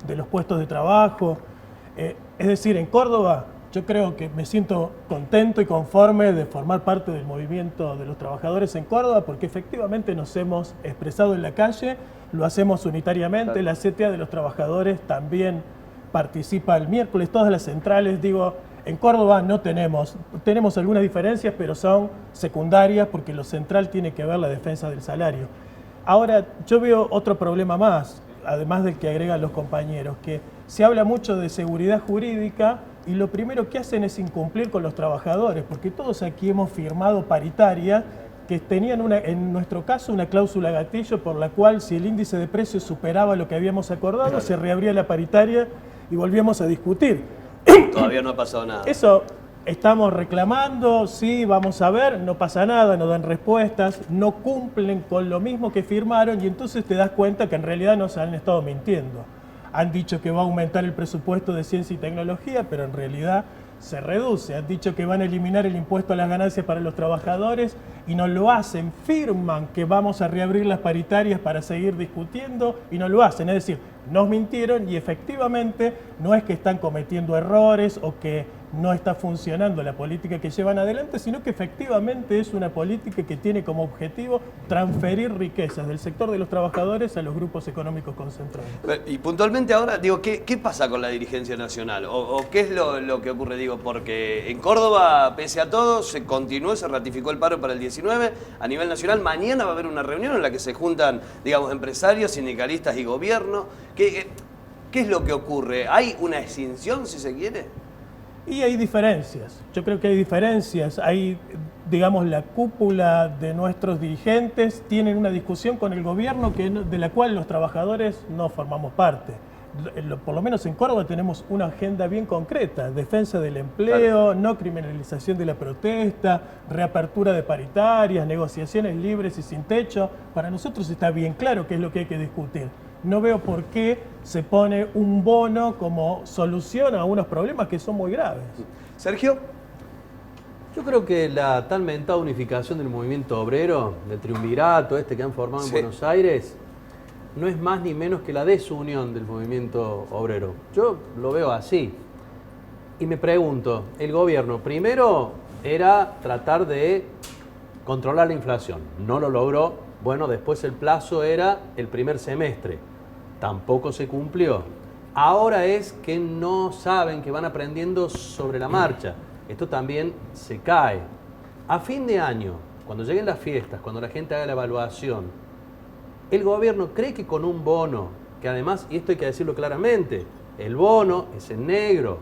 de los puestos de trabajo. Es decir, en Córdoba yo creo que me siento contento y conforme de formar parte del movimiento de los trabajadores en Córdoba, porque efectivamente nos hemos expresado en la calle, lo hacemos unitariamente, la CTA de los trabajadores también participa el miércoles, todas las centrales, digo, en Córdoba no tenemos algunas diferencias, pero son secundarias porque lo central tiene que ver la defensa del salario. Ahora, yo veo otro problema más, además del que agregan los compañeros, que se habla mucho de seguridad jurídica y lo primero que hacen es incumplir con los trabajadores, porque todos aquí hemos firmado paritaria que tenían en nuestro caso una cláusula gatillo por la cual si el índice de precios superaba lo que habíamos acordado, se reabría la paritaria y volvíamos a discutir. Todavía no ha pasado nada. Eso estamos reclamando, sí, vamos a ver, no pasa nada, no dan respuestas, no cumplen con lo mismo que firmaron y entonces te das cuenta que en realidad nos han estado mintiendo. Han dicho que va a aumentar el presupuesto de ciencia y tecnología, pero en realidad se reduce. Han dicho que van a eliminar el impuesto a las ganancias para los trabajadores y no lo hacen. Firman que vamos a reabrir las paritarias para seguir discutiendo y no lo hacen. Es decir, nos mintieron y efectivamente no es que están cometiendo errores o que no está funcionando la política que llevan adelante, sino que efectivamente es una política que tiene como objetivo transferir riquezas del sector de los trabajadores a los grupos económicos concentrados. Y puntualmente ahora, digo, ¿qué pasa con la dirigencia nacional? ¿O qué es lo que ocurre? Digo, porque en Córdoba, pese a todo, se continuó, se ratificó el paro para el 19. A nivel nacional, mañana va a haber una reunión en la que se juntan, digamos, empresarios, sindicalistas y gobierno. ¿Qué es lo que ocurre? ¿Hay una escinsión, si se quiere? Y hay diferencias, yo creo que hay diferencias, hay, digamos, la cúpula de nuestros dirigentes tienen una discusión con el gobierno de la cual los trabajadores no formamos parte. Por lo menos en Córdoba tenemos una agenda bien concreta, defensa del empleo, no criminalización de la protesta, reapertura de paritarias, negociaciones libres y sin techo. Para nosotros está bien claro qué es lo que hay que discutir. No veo por qué se pone un bono como solución a unos problemas que son muy graves. Sergio. Yo creo que la tan mentada unificación del movimiento obrero, del triunvirato que han formado en Buenos Aires, no es más ni menos que la desunión del movimiento obrero. Yo lo veo así. Y me pregunto, el gobierno primero era tratar de controlar la inflación. No lo logró. Bueno, después el plazo era el primer semestre. Tampoco se cumplió. Ahora es que no saben, que van aprendiendo sobre la marcha. Esto también se cae. A fin de año, cuando lleguen las fiestas, cuando la gente haga la evaluación, el gobierno cree que con un bono, que además, y esto hay que decirlo claramente, el bono es en negro,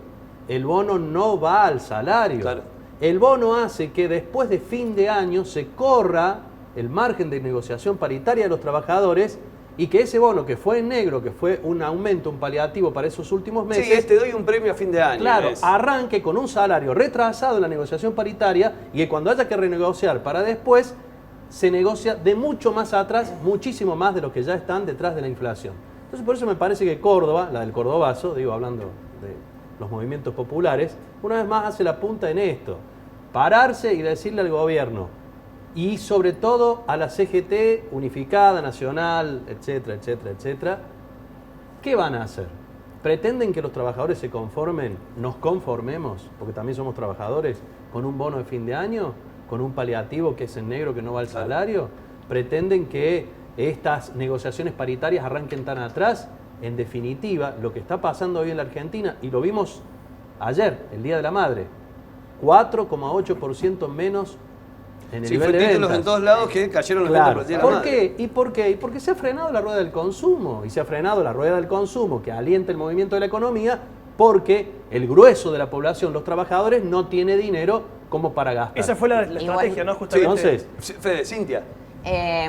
el bono no va al salario. Claro. El bono hace que después de fin de año se corra el margen de negociación paritaria de los trabajadores y que ese bono que fue en negro, que fue un aumento, un paliativo para esos últimos meses... Sí, te doy un premio a fin de año. Claro, arranque con un salario retrasado en la negociación paritaria y que cuando haya que renegociar para después, se negocia de mucho más atrás, muchísimo más de lo que ya están detrás de la inflación. Entonces por eso me parece que Córdoba, la del cordobazo, digo, hablando de los movimientos populares, una vez más hace la punta en esto. Pararse y decirle al gobierno, y sobre todo a la CGT unificada, nacional, etcétera, etcétera, etcétera, ¿qué van a hacer? ¿Pretenden que los trabajadores se conformen, nos conformemos, porque también somos trabajadores, con un bono de fin de año, con un paliativo que es en negro que no va al salario? ¿Pretenden que estas negociaciones paritarias arranquen tan atrás? En definitiva, lo que está pasando hoy en la Argentina, y lo vimos ayer, el Día de la Madre, 4,8% menos en el nivel de ventas. En todos lados que cayeron los ventas por el Día de la Madre. ¿Por qué? ¿Y por qué? Y porque se ha frenado la rueda del consumo. Y se ha frenado la rueda del consumo que alienta el movimiento de la economía porque el grueso de la población, los trabajadores, no tiene dinero como para gastar. Esa fue la estrategia, ¿no? Justamente. Entonces, Fede, Cintia.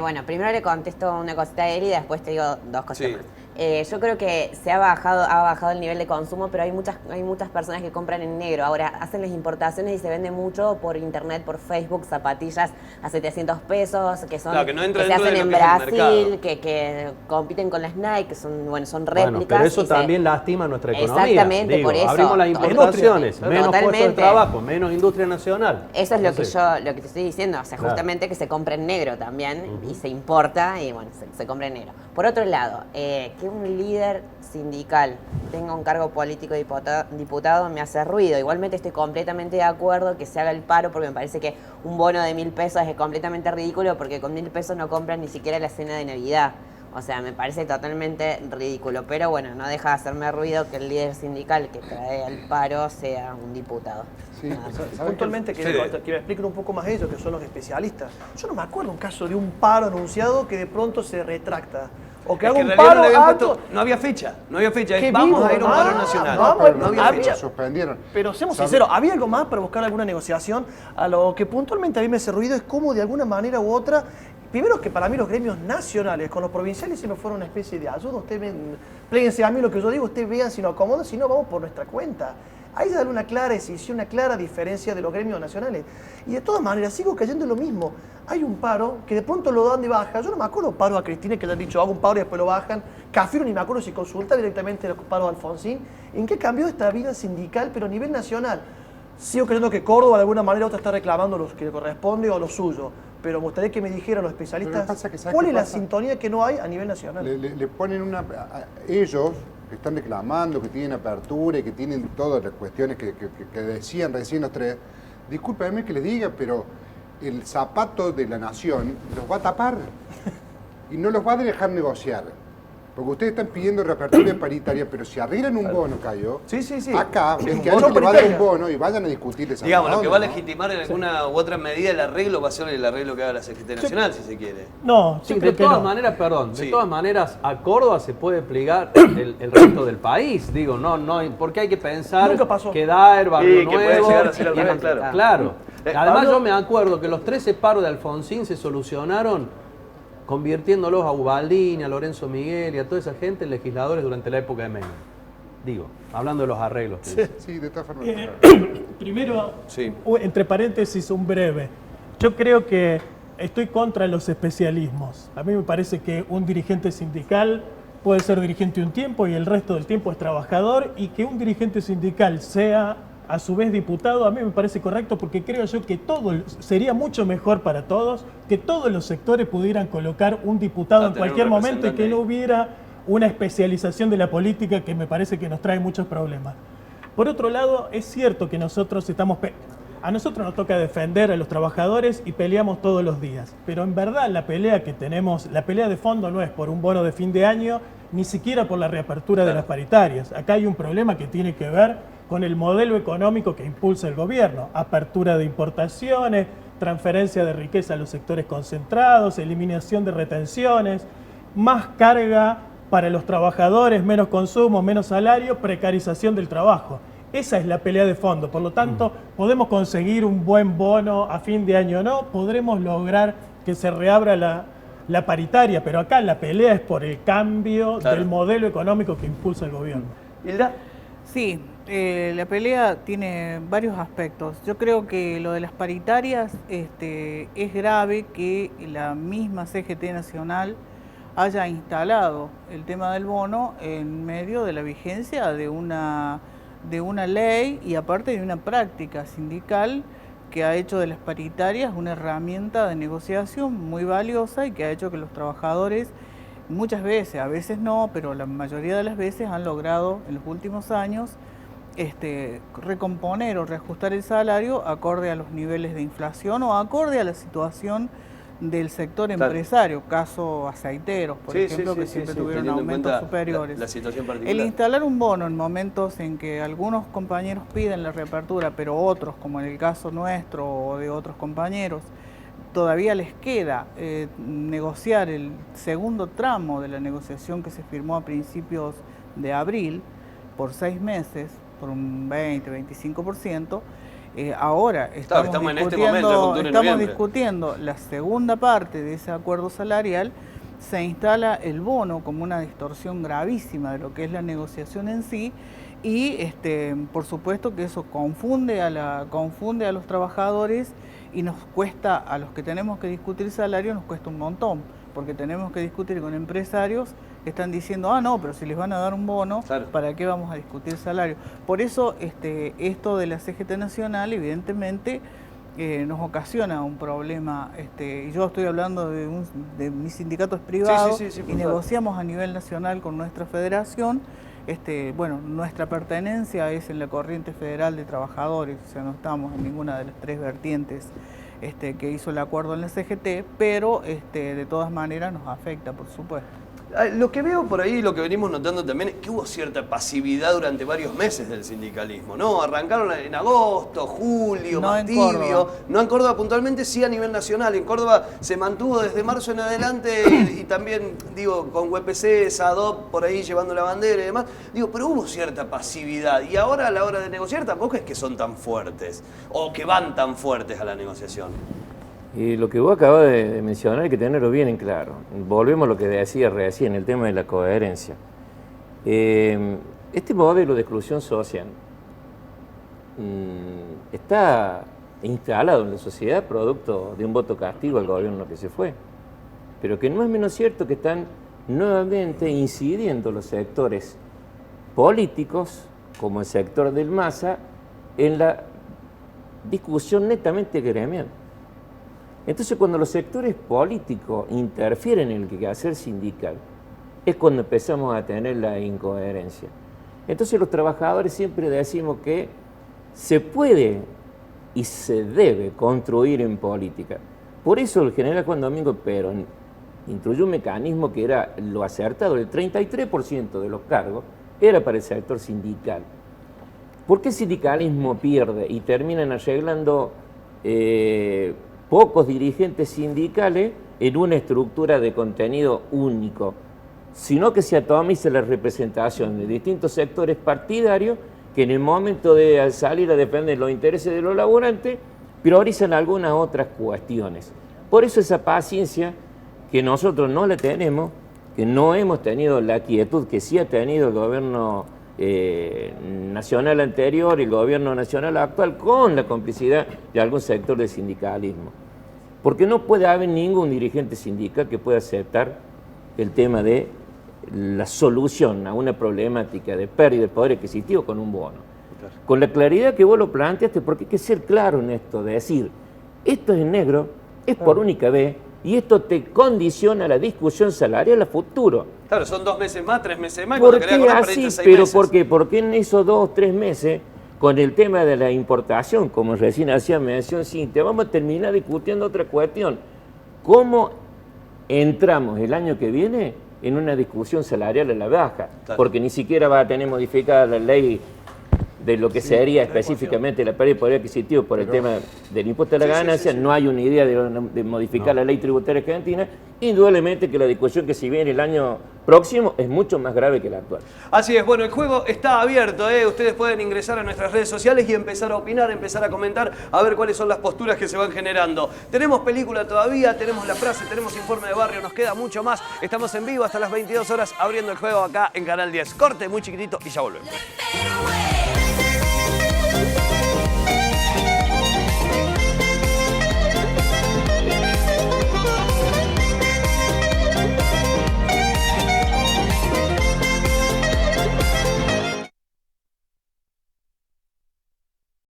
Bueno, primero le contesto una cosita a él y después te digo dos cositas más. Yo creo que ha bajado el nivel de consumo, pero hay muchas personas que compran en negro. Ahora hacen las importaciones y se vende mucho por internet, por Facebook, zapatillas a 700 pesos, que son claro, que se hacen en Brasil, que compiten con las Nike, que son réplicas. Bueno, pero eso también lastima nuestra economía. Exactamente, digo, por eso. Abrimos las importaciones, menos puestos de trabajo, menos industria nacional. Eso es lo que te estoy diciendo, o sea, justamente que se compra en negro también y se importa y bueno, se compra en negro. Por otro lado, que un líder sindical tenga un cargo político diputado me hace ruido. Igualmente estoy completamente de acuerdo que se haga el paro porque me parece que un bono de 1.000 pesos es completamente ridículo porque con 1.000 pesos no compran ni siquiera la cena de Navidad. O sea, me parece totalmente ridículo. Pero bueno, no deja de hacerme ruido que el líder sindical que trae al paro sea un diputado. Sí, puntualmente que me expliquen un poco más ellos, que son los especialistas. Yo no me acuerdo un caso de un paro anunciado que de pronto se retracta. O que haga un paro alto. No había fecha. ¿Qué Vamos vivo? a ir a un paro nacional. No había fecha. Suspendieron. Pero seamos sinceros, ¿había algo más para buscar alguna negociación? A lo que puntualmente a mí me hace ruido es cómo de alguna manera u otra, primero que para mí los gremios nacionales con los provinciales siempre fueron una especie de ayuda. Ustedes pléguense a mí lo que yo digo, ustedes vean si nos acomodan, si no vamos por nuestra cuenta. Ahí se da una clara decisión, una clara diferencia de los gremios nacionales. Y de todas maneras, sigo cayendo en lo mismo. Hay un paro que de pronto lo dan de baja. Yo no me acuerdo paro a Cristina que le han dicho hago un paro y después lo bajan. Cafiero ni me acuerdo si consulta directamente los paros a Alfonsín. ¿En qué cambió esta vida sindical, pero a nivel nacional? Sigo creyendo que Córdoba de alguna manera u otra está reclamando lo que le corresponde o lo suyo. Pero me gustaría que me dijeran los especialistas cuál es la sintonía que no hay a nivel nacional. Le ponen ellos que están reclamando, que tienen apertura y que tienen todas las cuestiones que decían recién los tres. Discúlpenme que les diga, pero el zapato de la nación los va a tapar y no los va a dejar negociar. Porque ustedes están pidiendo reapertura paritaria, pero si arreglan un bono, Cayo, sí. acá, el que alguien le va a dar un bono y vayan a discutir esa. Digamos, lo que va a legitimar en alguna u otra medida el arreglo va a ser el arreglo que haga la CGT Nacional, si se quiere. No, sí, de todas maneras, de todas maneras, a Córdoba se puede plegar el resto del país. Digo, no, porque hay que pensar que Daer, Barrio Nuevo, puede llegar a ser al revés, claro. Además, yo me acuerdo que los 13 paros de Alfonsín se solucionaron convirtiéndolos a Ubaldini, a Lorenzo Miguel y a toda esa gente en legisladores durante la época de Menem. Digo, hablando de los arreglos. Sí, de todas formas. Primero, entre paréntesis, un breve. Yo creo que estoy contra los especialismos. A mí me parece que un dirigente sindical puede ser dirigente un tiempo y el resto del tiempo es trabajador, y que un dirigente sindical sea a su vez diputado, a mí me parece correcto, porque creo yo que sería mucho mejor para todos que todos los sectores pudieran colocar un diputado en cualquier momento y que no hubiera una especialización de la política que me parece que nos trae muchos problemas. Por otro lado, es cierto que a nosotros nos toca defender a los trabajadores y peleamos todos los días, pero en verdad la pelea que tenemos, la pelea de fondo no es por un bono de fin de año, ni siquiera por la reapertura de las paritarias. Acá hay un problema que tiene que ver con el modelo económico que impulsa el gobierno: apertura de importaciones, transferencia de riqueza a los sectores concentrados, eliminación de retenciones, más carga para los trabajadores, menos consumo, menos salario, precarización del trabajo. Esa es la pelea de fondo. Por lo tanto, podemos conseguir un buen bono a fin de año o no, podremos lograr que se reabra la paritaria, pero acá la pelea es por el cambio del modelo económico que impulsa el gobierno. ¿Hilda? Sí, la pelea tiene varios aspectos. Yo creo que lo de las paritarias es grave que la misma CGT Nacional haya instalado el tema del bono en medio de la vigencia de una ley y aparte de una práctica sindical que ha hecho de las paritarias una herramienta de negociación muy valiosa y que ha hecho que los trabajadores muchas veces, a veces no, pero la mayoría de las veces han logrado en los últimos años recomponer o reajustar el salario acorde a los niveles de inflación o acorde a la situación del sector empresario, caso aceiteros, por ejemplo, que siempre tuvieron aumentos superiores. La situación particular. El instalar un bono en momentos en que algunos compañeros piden la reapertura, pero otros, como en el caso nuestro o de otros compañeros, todavía les queda negociar el segundo tramo de la negociación que se firmó a principios de abril por 6 meses, por un 20-25%. Ahora estamos discutiendo la segunda parte de ese acuerdo salarial. Se instala el bono como una distorsión gravísima de lo que es la negociación en sí y por supuesto que eso confunde a los trabajadores y nos cuesta, a los que tenemos que discutir salario, nos cuesta un montón, porque tenemos que discutir con empresarios que están diciendo, no, pero si les van a dar un bono, claro, ¿para qué vamos a discutir salario? Por eso esto de la CGT Nacional, evidentemente, nos ocasiona un problema. Y yo estoy hablando de mi sindicato es privado y negociamos a nivel nacional con nuestra federación. Bueno, nuestra pertenencia es en la corriente federal de trabajadores, o sea, no estamos en ninguna de las 3 vertientes que hizo el acuerdo en la CGT, pero de todas maneras nos afecta, por supuesto. Lo que veo por ahí, lo que venimos notando también, es que hubo cierta pasividad durante varios meses del sindicalismo, ¿no? Arrancaron en agosto, julio, no más tibio. Córdoba. No en Córdoba puntualmente, sí a nivel nacional. En Córdoba se mantuvo desde marzo en adelante y también, digo, con UPC, SADOP por ahí llevando la bandera y demás. Digo, pero hubo cierta pasividad y ahora a la hora de negociar tampoco es que son tan fuertes o que van tan fuertes a la negociación. Y lo que vos acabas de mencionar hay que tenerlo bien en claro. Volvemos a lo que decía recién, el tema de la coherencia. Este modelo de exclusión social está instalado en la sociedad producto de un voto castigo al gobierno que se fue. Pero que no es menos cierto que están nuevamente incidiendo los sectores políticos, como el sector del MASA, en la discusión netamente gremial. Entonces, cuando los sectores políticos interfieren en el quehacer sindical, es cuando empezamos a tener la incoherencia. Entonces, los trabajadores siempre decimos que se puede y se debe construir en política. Por eso el general Juan Domingo Perón instruyó un mecanismo que era lo acertado, el 33% de los cargos era para el sector sindical. ¿Por qué el sindicalismo pierde y terminan arreglando pocos dirigentes sindicales en una estructura de contenido único, sino que se atomiza la representación de distintos sectores partidarios que en el momento de salir a defender los intereses de los laburantes priorizan algunas otras cuestiones? Por eso esa paciencia que nosotros no la tenemos, que no hemos tenido la quietud que sí ha tenido el gobierno nacional anterior y el gobierno nacional actual con la complicidad de algún sector del sindicalismo. Porque no puede haber ningún dirigente sindical que pueda aceptar el tema de la solución a una problemática de pérdida de poder adquisitivo con un bono. Con la claridad que vos lo planteaste, porque hay que ser claro en esto, de decir, esto es en negro, es por única vez, y esto te condiciona la discusión salarial a futuro. Claro, son 2 meses más, 3 meses más. ¿Por qué así? Pero ¿por qué? Porque en esos 2 o 3 meses, con el tema de la importación, como recién hacía mención Cintia, vamos a terminar discutiendo otra cuestión. ¿Cómo entramos el año que viene en una discusión salarial a la baja? Claro. Porque ni siquiera va a tener modificada la ley de lo que sería específicamente la pérdida de poder adquisitivo por el tema del impuesto a la ganancia. No hay una idea de modificar la ley tributaria argentina. Indudablemente que la discusión que se viene el año próximo es mucho más grave que la actual. Así es, bueno, el juego está abierto, ustedes pueden ingresar a nuestras redes sociales y empezar a opinar, empezar a comentar, a ver cuáles son las posturas que se van generando. Tenemos película todavía, tenemos la frase, tenemos informe de barrio, nos queda mucho más. Estamos en vivo hasta las 22 horas abriendo el juego acá en Canal 10. Corte muy chiquitito y ya volvemos.